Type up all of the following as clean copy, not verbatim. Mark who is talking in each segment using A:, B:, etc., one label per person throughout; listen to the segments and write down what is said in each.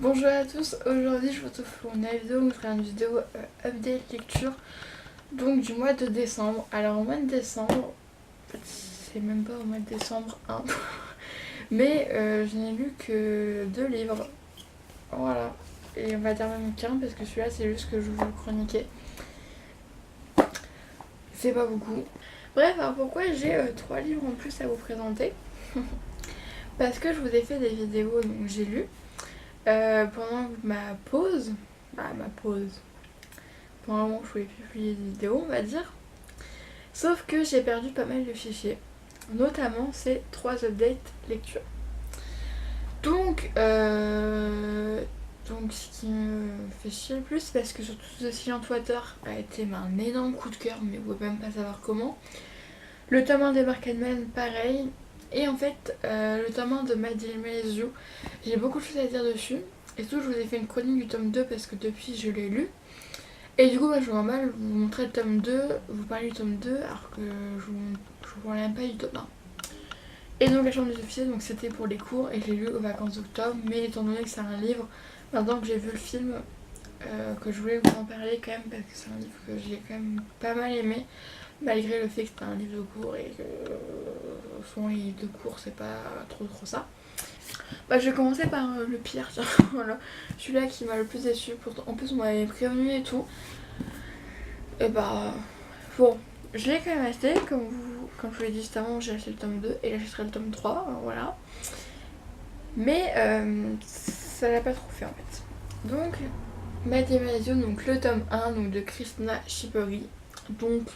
A: Bonjour à tous, aujourd'hui je vous retrouve pour une nouvelle vidéo où je ferai une vidéo update lecture donc du mois de décembre. Alors au mois de décembre, en fait c'est même pas au mois de décembre hein, mais je n'ai lu que 2 livres, voilà, et on va dire même qu'un parce que celui-là c'est juste que je vous le chroniquais, c'est pas beaucoup. Bref, alors pourquoi j'ai 3 livres en plus à vous présenter? Parce que je vous ai fait des vidéos donc j'ai lu pendant ma pause, pour un moment je pouvais plus publier des vidéos on va dire, sauf que j'ai perdu pas mal de fichiers, notamment ces 3 updates lecture. Donc ce qui me fait chier le plus, parce que surtout The Silent Water a été un énorme coup de cœur, mais vous pouvez même pas savoir comment. Le tome 1 de Marketman pareil, et en fait le tome 1 de Madeline You, j'ai beaucoup de choses à dire dessus, et surtout je vous ai fait une chronique du tome 2 parce que depuis je l'ai lu. Et du coup, moi, je vois mal vous montrer le tome 2, vous parler du tome 2, alors que je vous parle même pas du tome 1. Et donc, la chambre des officiers, donc c'était pour les cours, et je l'ai lu aux vacances d'octobre, mais étant donné que c'est un livre, maintenant que j'ai vu le film, que je voulais vous en parler quand même, parce que c'est un livre que j'ai quand même pas mal aimé, malgré le fait que c'était un livre de cours, et que souvent les livres de cours, c'est pas trop ça. Bah, je vais commencer par le pire, tiens, voilà. Celui-là qui m'a le plus déçu, pourtant, en plus on m'avait prévenu et tout. Et bah, bon, je l'ai quand même acheté, comme je vous l'ai dit juste avant, j'ai acheté le tome 2 et j'achèterai le tome 3, voilà. Mais ça l'a pas trop fait en fait. Donc, Mathématisation, donc le tome 1 donc de Krishna Shipuri, donc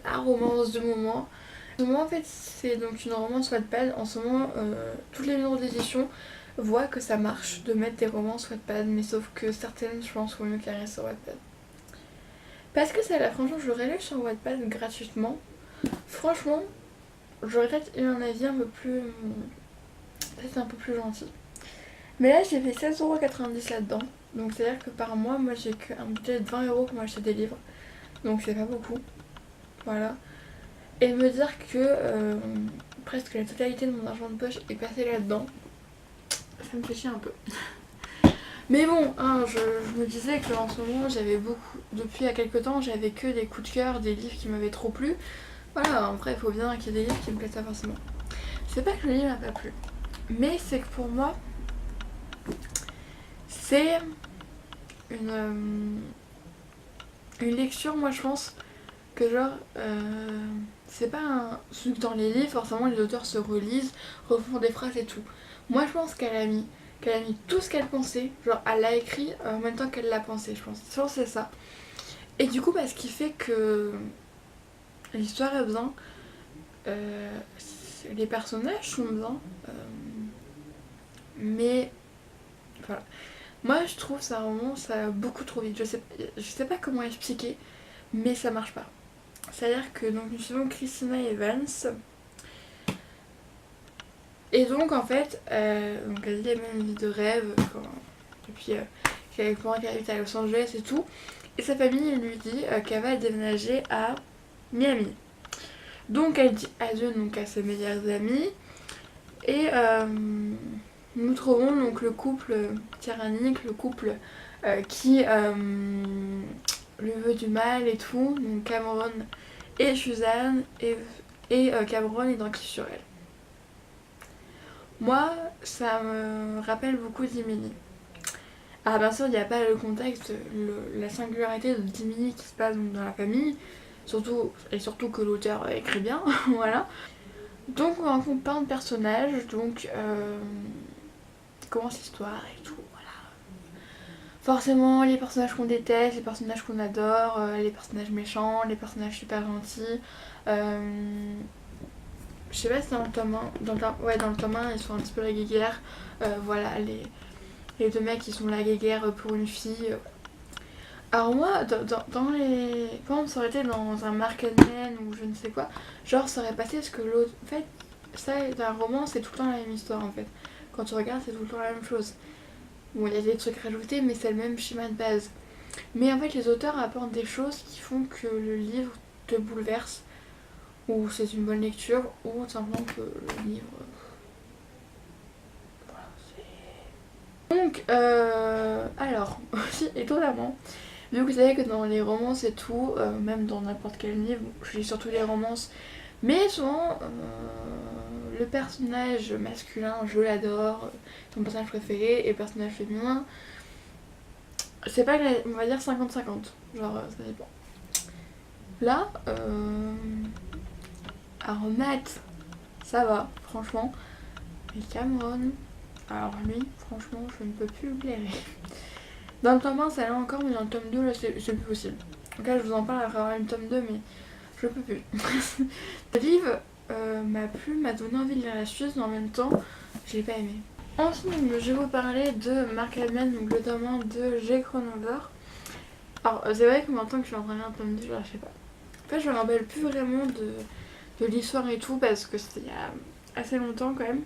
A: la romance de moment. En ce moment en fait c'est donc une romance Wattpad, en ce moment toutes les maisons d'édition voient que ça marche de mettre des romances Wattpad, mais sauf que certaines je pense vaut mieux qu'elles restent sur Wattpad. Parce que ça là franchement je l'aurais lu sur Wattpad gratuitement. Franchement, j'aurais peut-être eu un avis un peu plus. Peut-être un peu plus gentil. Mais là, j'ai fait 16,90€ là-dedans. Donc, c'est-à-dire que par mois, moi j'ai qu'un budget de 20€ pour m'acheter des livres. Donc, c'est pas beaucoup. Voilà. Et me dire que presque la totalité de mon argent de poche est passée là-dedans, ça me fait chier un peu. Mais bon, hein, je me disais que en ce moment, j'avais beaucoup. Depuis il y a quelques temps, j'avais que des coups de cœur, des livres qui m'avaient trop plu. Voilà, après, il faut bien qu'il y ait des livres qui me plaisent pas forcément. C'est pas que le livre m'a pas plu, mais c'est que pour moi, c'est une lecture, moi je pense que genre, c'est pas un truc dans les livres, forcément les auteurs se relisent, refont des phrases et tout. Moi je pense qu'elle a mis tout ce qu'elle pensait, genre elle l'a écrit en même temps qu'elle l'a pensé, je pense. Je pense que c'est ça. Et du coup, bah, ce qui fait que l'histoire est bien, les personnages sont bien, mais voilà. Moi je trouve ça vraiment ça va beaucoup trop vite. Je sais pas comment expliquer, mais ça marche pas. C'est-à-dire que donc, nous suivons Christina Evans. Et donc en fait, donc elle vit la même vie de rêve depuis qu'elle habite à Los Angeles et tout. Et sa famille lui dit qu'elle va déménager à Miami. Donc elle dit adieu donc, à ses meilleurs amis. Et nous trouvons donc le couple tyrannique, le couple qui lui veut du mal et tout. Donc Cameron et Suzanne et Cameron est dans Kiss sur elle. Moi, ça me rappelle beaucoup Dimini. Alors bien sûr, il n'y a pas le contexte, la singularité de Dimini qui se passe dans la famille, surtout que l'auteur écrit bien, voilà. Donc on rencontre plein de personnages, donc commence l'histoire et tout, voilà. Forcément, les personnages qu'on déteste, les personnages qu'on adore, les personnages méchants, les personnages super gentils. Je sais pas si dans le tome 1, dans le tome 1, ils sont un petit peu la guéguerre. Voilà, les deux mecs qui sont la guéguerre pour une fille. Alors moi, dans les... Par exemple, ça aurait été dans un Marketman ou je ne sais quoi, genre ça aurait passé parce que l'autre... En fait, ça, dans un roman, c'est tout le temps la même histoire en fait. Quand tu regardes, c'est tout le temps la même chose. Bon, il y a des trucs rajoutés, mais c'est le même schéma de base. Mais en fait, les auteurs apportent des choses qui font que le livre te bouleverse, ou c'est une bonne lecture, ou simplement que le livre... Voilà, c'est... Donc, étonnamment. Vu que vous savez que dans les romances et tout, même dans n'importe quel livre, je lis surtout les romances, mais souvent le personnage masculin, je l'adore, c'est mon personnage préféré, et le personnage féminin, c'est pas, on va dire 50-50, genre ça dépend. Là, alors Matt, ça va, franchement, mais Cameron, alors lui, franchement, je ne peux plus le blairer. Dans le tome 1, ça allait encore, mais dans le tome 2, là, c'est plus possible. Donc là, je vous en parle après avoir une tome 2, mais je peux plus. Le livre m'a plu, m'a donné envie de lire la suite, mais en même temps, je l'ai pas aimé. Ensuite, je vais vous parler de Mark Adman, donc le tome 1 de J. Cronover. Alors, c'est vrai que maintenant que je suis en train de lire un tome 2, je sais pas. En fait, je me rappelle plus vraiment de l'histoire et tout, parce que c'était il y a assez longtemps quand même.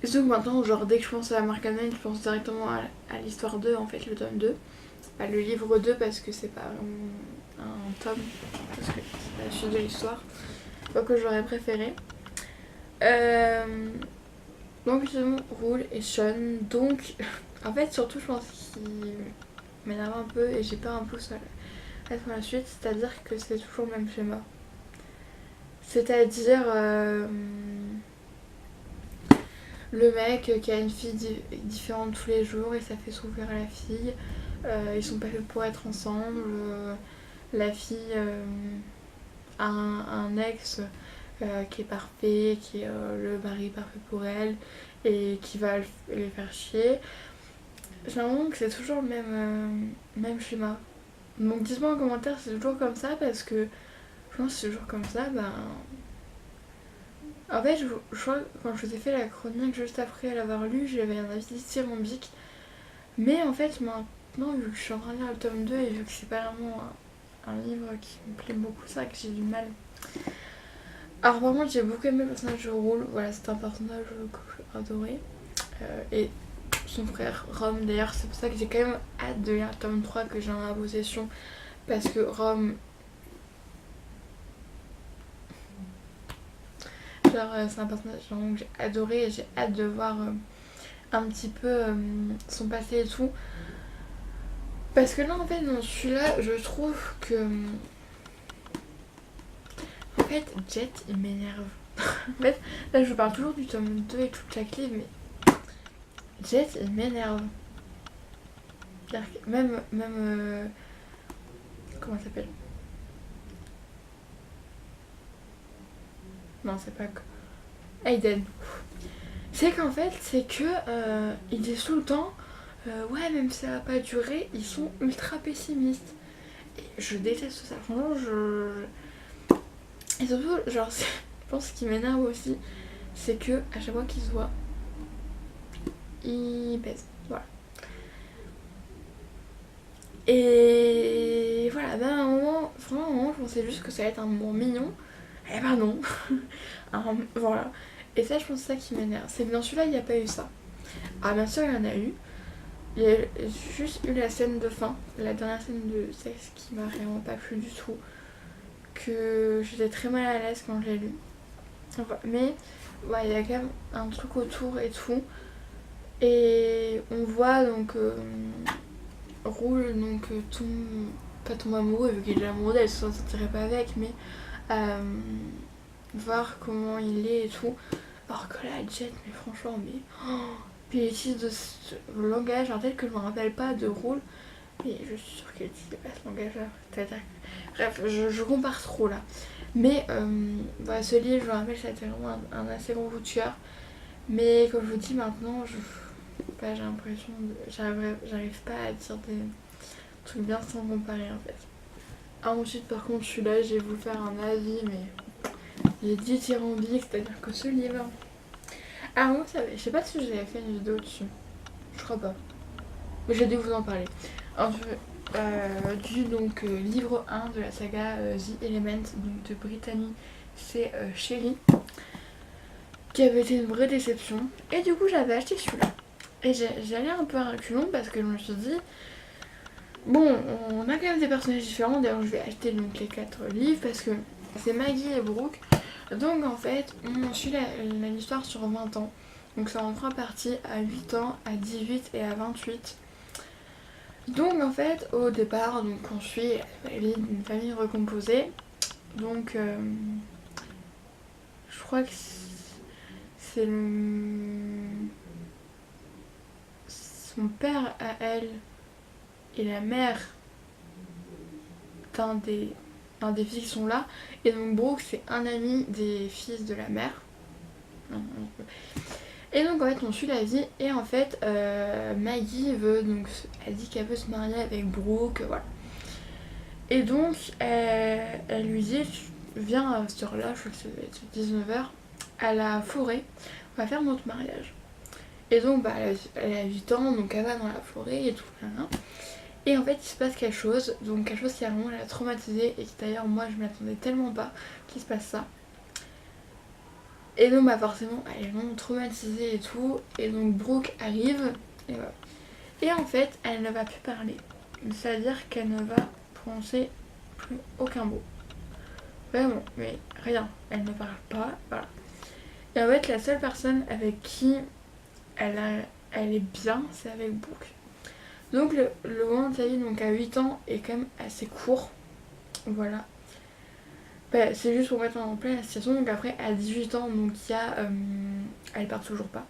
A: Et surtout que maintenant, genre, dès que je pense à Mark Adman, je pense directement à l'histoire 2, en fait, le tome 2. Pas le livre 2, parce que c'est pas vraiment un tome, parce que c'est la suite de l'histoire. Quoi que j'aurais préféré. Donc, justement, Rool et Sean. Donc, en fait, surtout, je pense qu'il m'énerve un peu et j'ai peur un peu sur la suite. C'est-à-dire que c'est toujours le même schéma. C'est-à-dire le mec qui a une fille différente tous les jours et ça fait souffrir la fille. Ils sont pas faits pour être ensemble. La fille a un ex qui est parfait, qui est le mari parfait pour elle et qui va les faire chier. J'ai l'impression que c'est toujours le même schéma. Donc dites-moi en commentaire si c'est toujours comme ça, parce que je pense que c'est toujours comme ça. En fait, je crois que quand je vous ai fait la chronique juste après l'avoir lu, j'avais un avis dithyrambique. Mais en fait, maintenant, vu que je suis en train de lire le tome 2 et vu que c'est pas vraiment un livre qui me plaît beaucoup, c'est vrai que j'ai du mal. Alors par contre, j'ai beaucoup aimé le personnage de Rool. Voilà, c'est un personnage que j'ai adoré. Et son frère Rom, d'ailleurs, c'est pour ça que j'ai quand même hâte de lire le tome 3 que j'ai en ma possession. Parce que Rom, genre, c'est un personnage que j'ai adoré et j'ai hâte de voir un petit peu son passé et tout. Parce que là, en fait, dans celui-là, je trouve que... En fait, Jet, il m'énerve. En fait, là, je vous parle toujours du tome 2 et toute chaque livre, mais... Jet, il m'énerve. Même comment ça s'appelle? Non, c'est pas... Aiden. C'est qu'en fait, c'est que... ils disent tout le temps... ouais, même si ça va pas durer, ils sont ultra pessimistes. Et je déteste ça. Franchement, Et surtout, genre, je pense ce qui m'énerve aussi, c'est que à chaque fois qu'ils se voient, ils pèsent. Voilà. Et voilà, ben à un moment, vraiment, je pensais juste que ça allait être un moment mignon. Eh ben non. Alors, voilà. Et ça, je pense que c'est ça qui m'énerve. C'est que dans celui-là, il n'y a pas eu ça. Ah, bien sûr, il y en a eu. Il y a juste eu la scène de fin, la dernière scène de sexe qui m'a vraiment pas plu du tout. Que j'étais très mal à l'aise quand je l'ai lu. Enfin, mais ouais, il y a quand même un truc autour et tout. Et on voit donc Rool donc pas tombe amoureux vu qu'il est amoureux d'elle, se sentirait pas avec, mais voir comment il est et tout. Alors que là, Jet, mais franchement, mais puis il utilise de ce langage, en fait que je me rappelle pas de Rool, mais je suis sûre qu'elle utilise pas ce langage-là. Bref, je compare trop là. Mais voilà, ce livre, je me rappelle, ça a été vraiment un assez gros coup de cœur. Mais comme je vous dis maintenant, j'ai l'impression j'arrive pas à dire des trucs bien sans comparer en fait. Ensuite, par contre, celui-là, j'ai voulu faire un avis, mais il est dithyrambique, c'est-à-dire que ce livre. Ah, vous savez, je sais pas si j'avais fait une vidéo dessus. Je crois pas. Mais j'ai dû vous en parler. Du donc, livre 1 de la saga The Element donc, de Brittany, c'est Chérie, qui avait été une vraie déception. Et du coup, j'avais acheté celui-là. Et j'allais un peu à reculons parce que je me suis dit, bon, on a quand même des personnages différents. D'ailleurs, je vais acheter donc les 4 livres parce que c'est Maggie et Brooke. Donc, en fait, on suit l'histoire sur 20 ans. Donc, c'est en 3 parties, à 8 ans, à 18 et à 28. Donc en fait au départ donc on suit la vie d'une famille recomposée. Donc je crois que c'est son père à elle et la mère d'un des fils qui sont là. Et donc Brooke c'est un ami des fils de la mère. Et donc en fait on suit la vie et en fait Maggie veut donc elle dit qu'elle veut se marier avec Brooke, voilà. Et donc elle lui dit viens à cette heure là, je crois que c'est 19h à la forêt, on va faire notre mariage. Et donc bah elle a 8 ans donc elle va dans la forêt et tout hein. Et en fait il se passe quelque chose, donc quelque chose qui a vraiment la traumatisée et qui d'ailleurs moi je m'attendais tellement pas qu'il se passe ça. Et donc bah forcément elle est vraiment traumatisée et tout. Et donc Brooke arrive et voilà. Et en fait elle ne va plus parler. C'est-à-dire qu'elle ne va prononcer plus aucun mot. Vraiment, mais rien. Elle ne parle pas, voilà. Et en fait la seule personne avec qui elle est bien, c'est avec Brooke. Donc le moment de sa vie donc à 8 ans est quand même assez court. Voilà. Bah, c'est juste pour mettre en place la situation. Donc après à 18 ans donc il y a elle part toujours pas.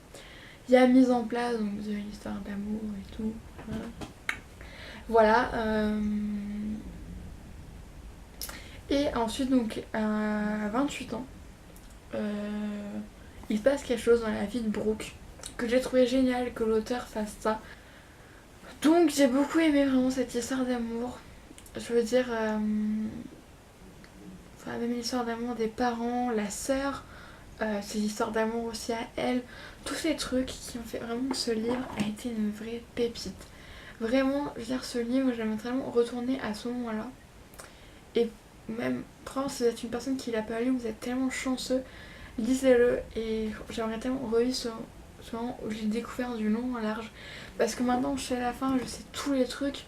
A: Il y a mise en place donc vous avez l'histoire d'amour et tout. Voilà. Et ensuite donc à 28 ans il se passe quelque chose dans la vie de Brooke que j'ai trouvé génial que l'auteur fasse ça. Donc j'ai beaucoup aimé vraiment cette histoire d'amour. Je veux dire enfin même l'histoire d'amour des parents, la sœur, ses histoires d'amour aussi à elle, tous ces trucs qui ont fait vraiment que ce livre a été une vraie pépite. Vraiment, je veux dire, ce livre, j'aimerais vraiment retourner à ce moment-là. Et même, vraiment, si vous êtes une personne qui l'a pas lu, vous êtes tellement chanceux, lisez-le. Et j'aimerais tellement revivre ce moment où j'ai découvert du long en large. Parce que maintenant, je suis à la fin, je sais tous les trucs.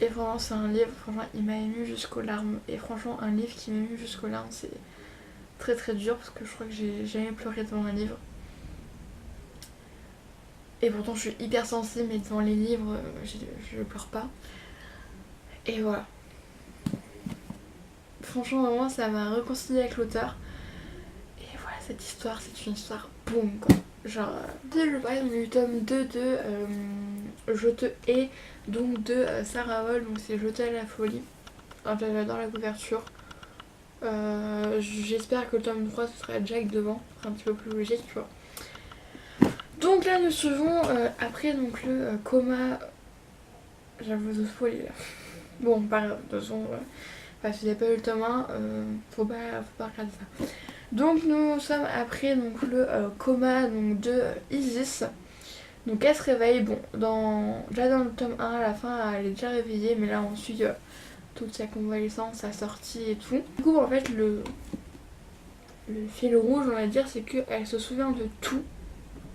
A: Et vraiment, c'est un livre, franchement, il m'a ému jusqu'aux larmes. Et franchement, un livre qui m'a ému jusqu'aux larmes, c'est très très dur parce que je crois que j'ai jamais pleuré devant un livre. Et pourtant, je suis hyper sensible, mais devant les livres, je pleure pas. Et voilà. Franchement, vraiment, ça m'a réconcilié avec l'auteur. Et voilà, cette histoire, c'est une histoire boum quoi. Genre, je parlais du tome 2 de Je te hais, donc de Sarah Hall, donc c'est Je t'aime la folie. Enfin, j'adore la couverture. J'espère que le tome 3 ce sera Jack devant, ce sera un petit peu plus logique, tu vois. Donc là, nous suivons après donc le coma. J'avoue vous spoiler là. Bon, pas grave, de toute façon, si vous n'avez pas eu le tome 1, faut pas regarder ça. Donc nous sommes après donc, le coma donc, de Isis. Donc elle se réveille, bon, déjà dans le tome 1 à la fin elle est déjà réveillée, mais là on suit toute sa convalescence, sa sortie et tout. Du coup en fait le fil rouge on va dire c'est qu'elle se souvient de tout,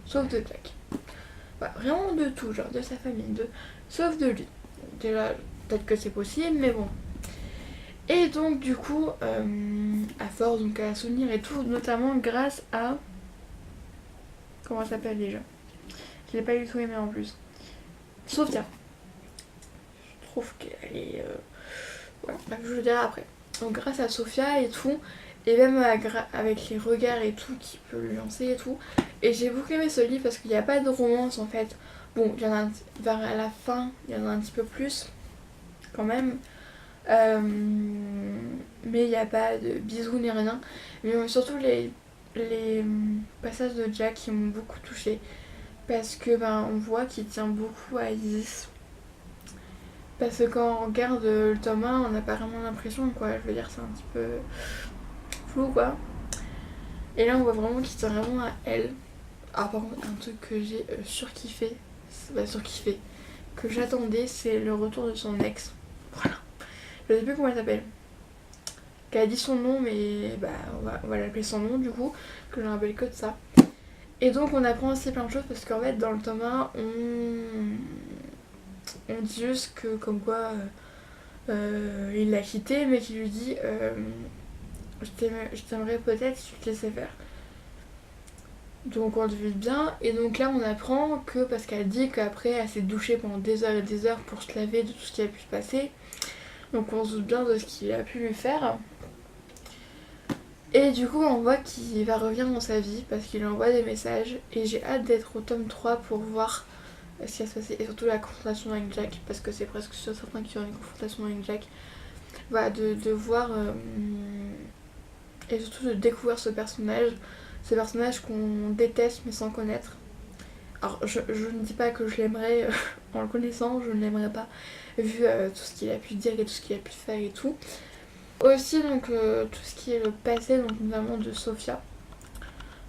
A: sauf de Jack. Bah, vraiment de tout, genre de sa famille, sauf de lui. Déjà peut-être que c'est possible mais bon. Et donc du coup à force donc à souvenir et tout, notamment grâce à... Comment elle s'appelle déjà? Je l'ai pas du tout aimé en plus. Sophia. Je trouve qu'elle est... Voilà, je le dirai après. Donc grâce à Sophia et tout, et même avec les regards et tout qui peut lui lancer et tout. Et j'ai beaucoup aimé ce livre parce qu'il n'y a pas de romance en fait. Bon, il y en a vers la fin, il y en a un petit peu plus quand même. Mais il n'y a pas de bisous ni rien. Mais surtout les passages de Jack qui m'ont beaucoup touchée. Parce que on voit qu'il tient beaucoup à Isis. Parce que quand on regarde le tome 1, on n'a pas vraiment l'impression quoi. Je veux dire, c'est un petit peu flou quoi. Et là, on voit vraiment qu'il tient vraiment à elle. Ah, par contre, un truc que j'ai surkiffé, que j'attendais, c'est le retour de son ex. Voilà. Je sais plus comment elle s'appelle. Qu'elle a dit son nom, mais on va l'appeler son nom du coup, que je me rappelle que de ça. Et donc on apprend aussi plein de choses parce qu'en fait dans le tome 1 on dit juste que comme quoi il l'a quitté mais qu'il lui dit je t'aimerais peut-être si tu te laissais faire. Donc on le vit bien, et donc là on apprend que, parce qu'elle dit qu'après elle s'est douchée pendant des heures et des heures pour se laver de tout ce qui a pu se passer, donc on se doute bien de ce qu'il a pu lui faire. Et du coup on voit qu'il va revenir dans sa vie parce qu'il lui envoie des messages, et j'ai hâte d'être au tome 3 pour voir ce qui va se passer, et surtout la confrontation avec Jack, parce que c'est presque sûr certain qu'il y aura une confrontation avec Jack. Voilà, de voir et surtout de découvrir ce personnage qu'on déteste mais sans connaître. Alors je ne dis pas que je l'aimerais en le connaissant, je ne l'aimerais pas vu tout ce qu'il a pu dire et tout ce qu'il a pu faire et tout. Aussi donc tout ce qui est le passé, donc notamment de Sophia,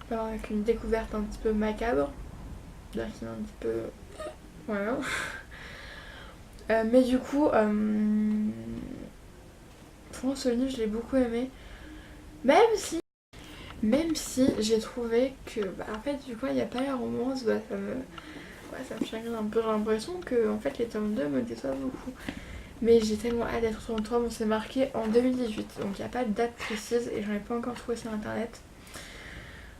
A: alors, avec une découverte un petit peu macabre, c'est-à-dire qu'il est un petit peu... voilà. Mais du coup, franchement ce livre je l'ai beaucoup aimé, même si j'ai trouvé que, bah, en fait, du coup, il n'y a pas la romance, bah, ça me chagrine un peu. J'ai l'impression que, en fait, les tomes 2 me déçoivent beaucoup. Mais j'ai tellement hâte d'être sur le 3, bon, c'est marqué en 2018, donc il n'y a pas de date précise et j'en ai pas encore trouvé sur internet.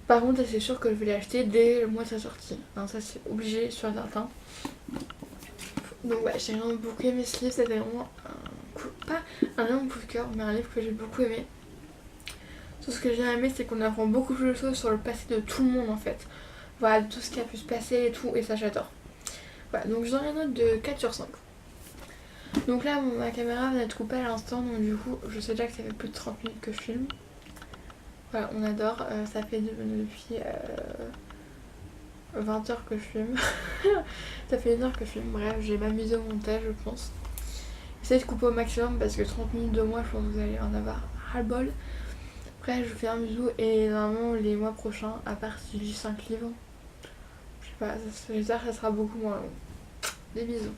A: Par contre, c'est sûr que je vais l'acheter dès le mois de sa sortie. Enfin, ça, c'est obligé, sur certain. Donc, ouais, j'ai vraiment beaucoup aimé ce livre, c'était vraiment pas un énorme coup de cœur, mais un livre que j'ai beaucoup aimé. Tout ce que j'ai aimé, c'est qu'on apprend beaucoup plus de choses sur le passé de tout le monde en fait. Voilà, tout ce qui a pu se passer et tout, et ça j'adore. Voilà, donc je donne une note de 4 sur 5. Donc là, ma caméra vient d'être coupée à l'instant, donc du coup, je sais déjà que ça fait plus de 30 minutes que je filme. Voilà, on adore, ça fait depuis 20 heures que je filme. Ça fait 1 heure que je filme, bref, j'ai m'amusé au montage, je pense. Essayez de couper au maximum parce que 30 minutes de moi, je pense que vous allez en avoir ras-le-bol. Après, je vous fais un bisou et normalement, les mois prochains, à part si je lis 5 livres, je sais pas, j'espère que ça sera beaucoup moins long. Des bisous.